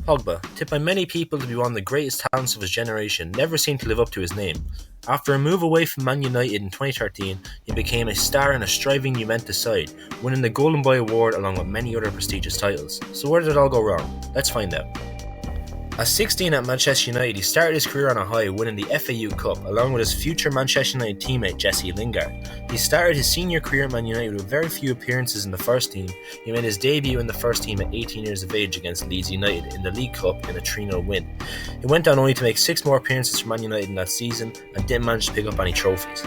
Pogba, tipped by many people to be one of the greatest talents of his generation, never seemed to live up to his name. After a move away from Man United in 2013, he became a star in a striving Juventus side, winning the Golden Boy Award along with many other prestigious titles. So where did it all go wrong? Let's find out. At 16 at Manchester United, he started his career on a high, winning the FAU Cup, along with his future Manchester United teammate Jesse Lingard. He started his senior career at Man United with very few appearances in the first team. He made his debut in the first team at 18 years of age against Leeds United in the League Cup in a 3-0 win. He went on only to make 6 more appearances for Man United in that season and didn't manage to pick up any trophies.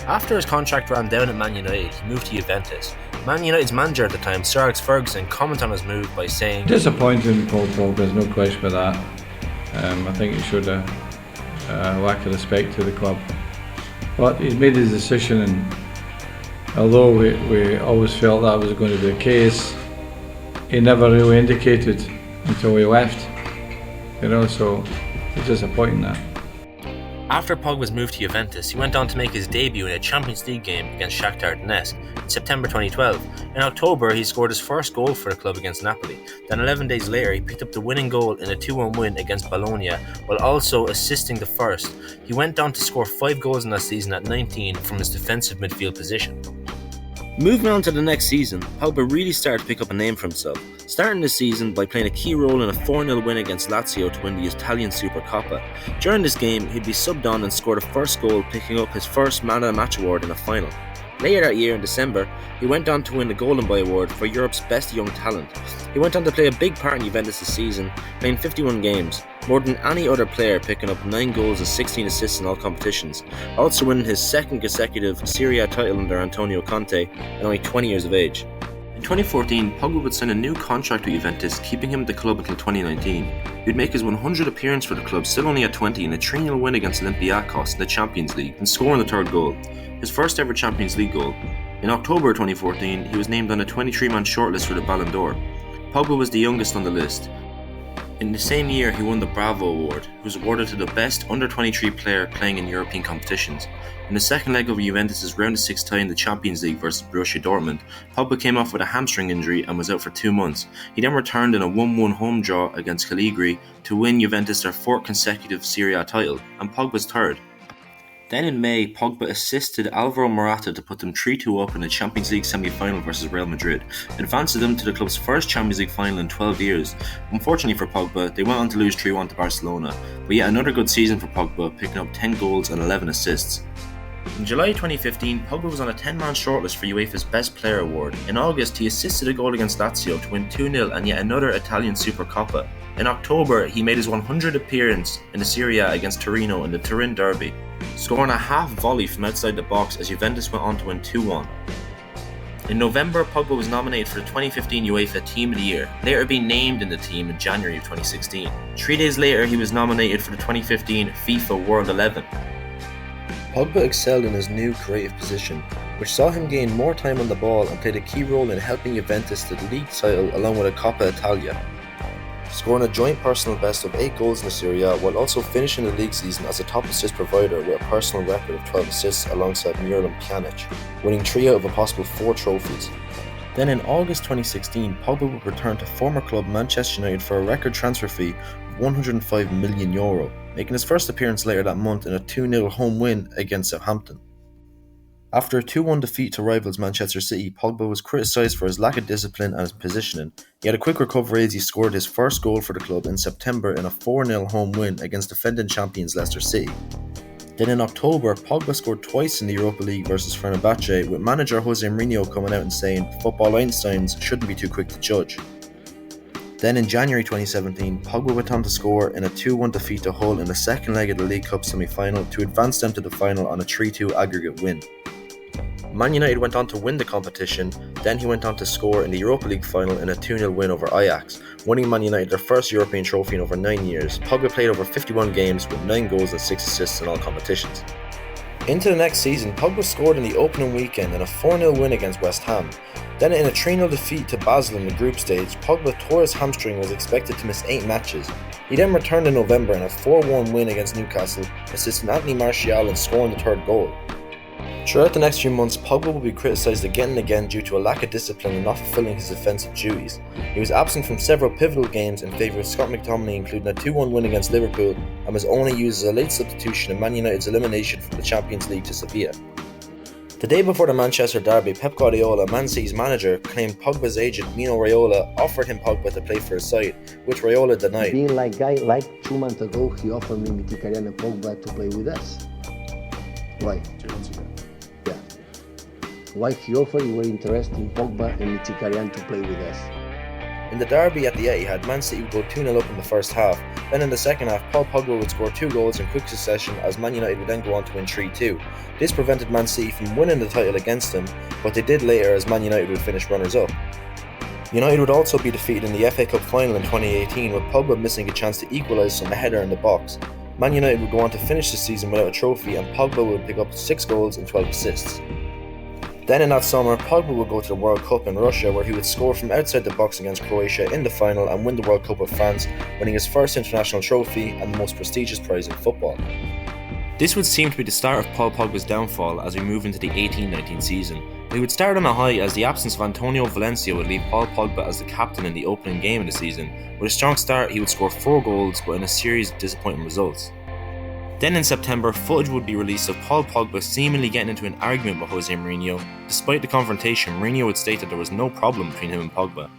After his contract ran down at Man United, he moved to Juventus. Man United's manager at the time, Sir Alex Ferguson, commented on his move by saying, "Disappointing, Paul Pogba, there's no question about that. I think he showed a lack of respect to the club. But he's made his decision, and although we always felt that was going to be the case, he never really indicated until he left. So it's disappointing that." After Pogba's move to Juventus, he went on to make his debut in a Champions League game against Shakhtar Donetsk in September 2012. In October, he scored his first goal for the club against Napoli. Then 11 days later, he picked up the winning goal in a 2-1 win against Bologna, while also assisting the first. He went on to score 5 goals in that season at 19 from his defensive midfield position. Moving on to the next season, Pogba really started to pick up a name for himself, starting this season by playing a key role in a 4-0 win against Lazio to win the Italian Supercoppa. During this game, he'd be subbed on and scored a first goal, picking up his first Man of the Match award in a final. Later that year, in December, he went on to win the Golden Boy Award for Europe's Best Young Talent. He went on to play a big part in Juventus this season, playing 51 games, more than any other player, picking up 9 goals and 16 assists in all competitions, also winning his second consecutive Serie A title under Antonio Conte at only 20 years of age. In 2014, Pogba would sign a new contract with Juventus, keeping him at the club until 2019. He would make his 100th appearance for the club, still only at 20, in a 3-0 win against Olympiacos in the Champions League, and scoring the third goal, his first ever Champions League goal. In October 2014, he was named on a 23-man shortlist for the Ballon d'Or. Pogba was the youngest on the list. In the same year, he won the Bravo Award, which was awarded to the best under-23 player playing in European competitions. In the second leg of Juventus' round of 6 tie in the Champions League versus Borussia Dortmund, Pogba came off with a hamstring injury and was out for 2 months. He then returned in a 1-1 home draw against Cagliari to win Juventus their 4th consecutive Serie A title, and Pogba's third. Then in May, Pogba assisted Alvaro Morata to put them 3-2 up in the Champions League semi-final versus Real Madrid, advancing them to the club's first Champions League final in 12 years. Unfortunately for Pogba, they went on to lose 3-1 to Barcelona, but yet another good season for Pogba, picking up 10 goals and 11 assists. In July 2015, Pogba was on a 10-man shortlist for UEFA's Best Player Award. In August, he assisted a goal against Lazio to win 2-0 and yet another Italian Supercoppa. In October, he made his 100th appearance in the Serie A against Torino in the Turin Derby, scoring a half volley from outside the box as Juventus went on to win 2-1. In November, Pogba was nominated for the 2015 UEFA Team of the Year, later being named in the team in January of 2016. 3 days later, he was nominated for the 2015 FIFA World 11. Pogba excelled in his new creative position, which saw him gain more time on the ball and played a key role in helping Juventus to the league title along with a Coppa Italia, scoring a joint personal best of 8 goals in the Serie A while also finishing the league season as a top assist provider with a personal record of 12 assists alongside Miralem Pjanic, winning 3 out of a possible 4 trophies. Then in August 2016, Pogba would return to former club Manchester United for a record transfer fee of €105 million, making his first appearance later that month in a 2-0 home win against Southampton. After a 2-1 defeat to rivals Manchester City, Pogba was criticised for his lack of discipline and his positioning. He had a quick recovery as he scored his first goal for the club in September in a 4-0 home win against defending champions Leicester City. Then in October, Pogba scored twice in the Europa League versus Fenerbahce, with manager Jose Mourinho coming out and saying football Einsteins shouldn't be too quick to judge. Then in January 2017, Pogba went on to score in a 2-1 defeat to Hull in the second leg of the League Cup semi-final to advance them to the final on a 3-2 aggregate win. Man United went on to win the competition, then he went on to score in the Europa League final in a 2-0 win over Ajax, winning Man United their first European trophy in over 9 years. Pogba played over 51 games with 9 goals and 6 assists in all competitions. Into the next season, Pogba scored in the opening weekend in a 4-0 win against West Ham. Then in a 3-0 defeat to Basel in the group stage, Pogba tore his hamstring and was expected to miss 8 matches. He then returned in November in a 4-1 win against Newcastle, assisting Anthony Martial in scoring the third goal. Throughout the next few months, Pogba will be criticised again and again due to a lack of discipline and not fulfilling his defensive duties. He was absent from several pivotal games in favour of Scott McTominay, including a 2-1 win against Liverpool, and was only used as a late substitution in Man United's elimination from the Champions League to Sevilla. The day before the Manchester derby, Pep Guardiola, Man City's manager, claimed Pogba's agent Mino Raiola offered him Pogba to play for his side, which Raiola denied. Being like 2 months ago, he offered me Mkhitaryan and Pogba to play with us. Why? 2 months ago. Yeah. Why he offered, you were interested in Pogba and Mkhitaryan to play with us. In the derby at the Etihad, Man City would go 2-0 up in the first half. Then in the second half, Paul Pogba would score 2 goals in quick succession as Man United would then go on to win 3-2. This prevented Man City from winning the title against them, but they did later as Man United would finish runners-up. United would also be defeated in the FA Cup final in 2018, with Pogba missing a chance to equalise from a header in the box. Man United would go on to finish the season without a trophy, and Pogba would pick up 6 goals and 12 assists. Then in that summer, Pogba would go to the World Cup in Russia, where he would score from outside the box against Croatia in the final and win the World Cup with France, winning his first international trophy and the most prestigious prize in football. This would seem to be the start of Paul Pogba's downfall as we move into the 18-19 season. He would start on a high as the absence of Antonio Valencia would leave Paul Pogba as the captain in the opening game of the season. With a strong start, he would score 4 goals, but in a series of disappointing results. Then in September, footage would be released of Paul Pogba seemingly getting into an argument with Jose Mourinho. Despite the confrontation, Mourinho would state that there was no problem between him and Pogba.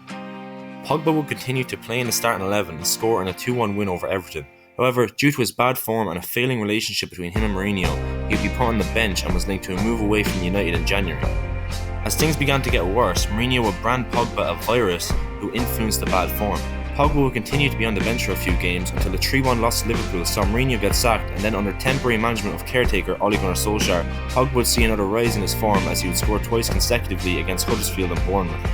Pogba would continue to play in the starting 11 and score in a 2-1 win over Everton. However, due to his bad form and a failing relationship between him and Mourinho, he would be put on the bench and was linked to a move away from United in January. As things began to get worse, Mourinho would brand Pogba a virus who influenced the bad form. Pogba would continue to be on the bench for a few games until the 3-1 loss to Liverpool saw Mourinho get sacked, and then under temporary management of caretaker Ole Gunnar Solskjaer, Pogba would see another rise in his form as he would score twice consecutively against Huddersfield and Bournemouth.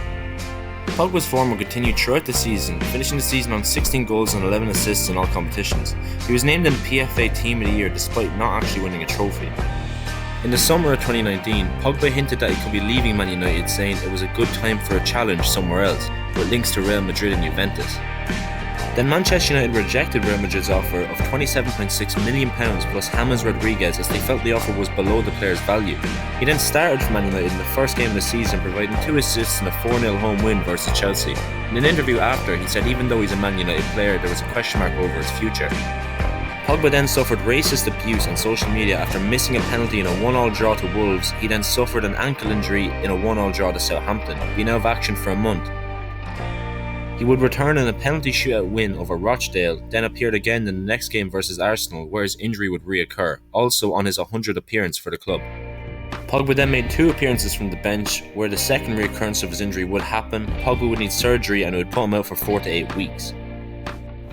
Pogba's form would continue throughout the season, finishing the season on 16 goals and 11 assists in all competitions. He was named in the PFA Team of the Year despite not actually winning a trophy. In the summer of 2019, Pogba hinted that he could be leaving Man United, saying it was a good time for a challenge somewhere else, with links to Real Madrid and Juventus. Then Manchester United rejected Real Madrid's offer of £27.6 million plus James Rodriguez as they felt the offer was below the player's value. He then started for Man United in the first game of the season, providing 2 assists in a 4-0 home win versus Chelsea. In an interview after, he said even though he's a Man United player, there was a question mark over his future. Pogba then suffered racist abuse on social media after missing a penalty in a 1-1 draw to Wolves. He then suffered an ankle injury in a 1-1 draw to Southampton, being out of action for a month. He would return in a penalty shootout win over Rochdale, then appeared again in the next game versus Arsenal, where his injury would reoccur, also on his 100th appearance for the club. Pogba then made 2 appearances from the bench, where the second reoccurrence of his injury would happen. Pogba would need surgery and it would put him out for 4 to 8 weeks.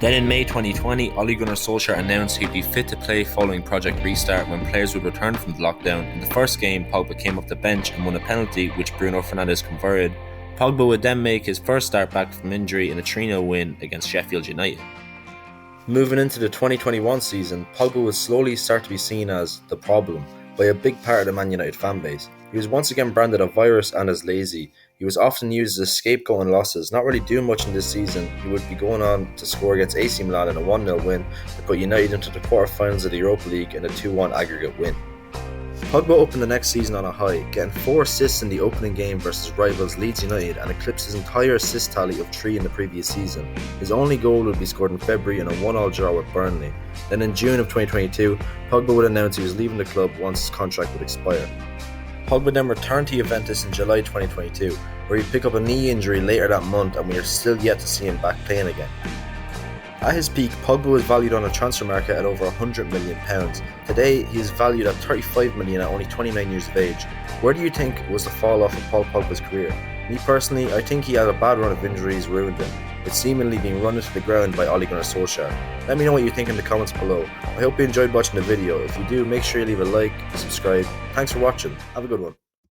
Then in May 2020, Ole Gunnar Solskjaer announced he'd be fit to play following Project Restart when players would return from the lockdown. In the first game, Pogba came off the bench and won a penalty, which Bruno Fernandes converted. Pogba would then make his first start back from injury in a 3-0 win against Sheffield United. Moving into the 2021 season, Pogba would slowly start to be seen as the problem by a big part of the Man United fanbase. He was once again branded a virus and as lazy. He was often used as a scapegoat in losses, not really doing much in this season. He would be going on to score against AC Milan in a 1-0 win to put United into the quarterfinals of the Europa League in a 2-1 aggregate win. Pogba opened the next season on a high, getting 4 assists in the opening game versus rivals Leeds United and eclipsed his entire assist tally of 3 in the previous season. His only goal would be scored in February in a 1-1 draw with Burnley. Then in June of 2022, Pogba would announce he was leaving the club once his contract would expire. Pogba then returned to Juventus in July 2022, where he'd pick up a knee injury later that month, and we are still yet to see him back playing again. At his peak, Pogba was valued on a transfer market at over £100 million. Today, he is valued at £35 million at only 29 years of age. Where do you think was the fall off of Paul Pogba's career? Me personally, I think he had a bad run of injuries ruined him, with seemingly being run into the ground by Ole Gunnar Solskjaer. Let me know what you think in the comments below. I hope you enjoyed watching the video. If you do, make sure you leave a like and subscribe. Thanks for watching. Have a good one.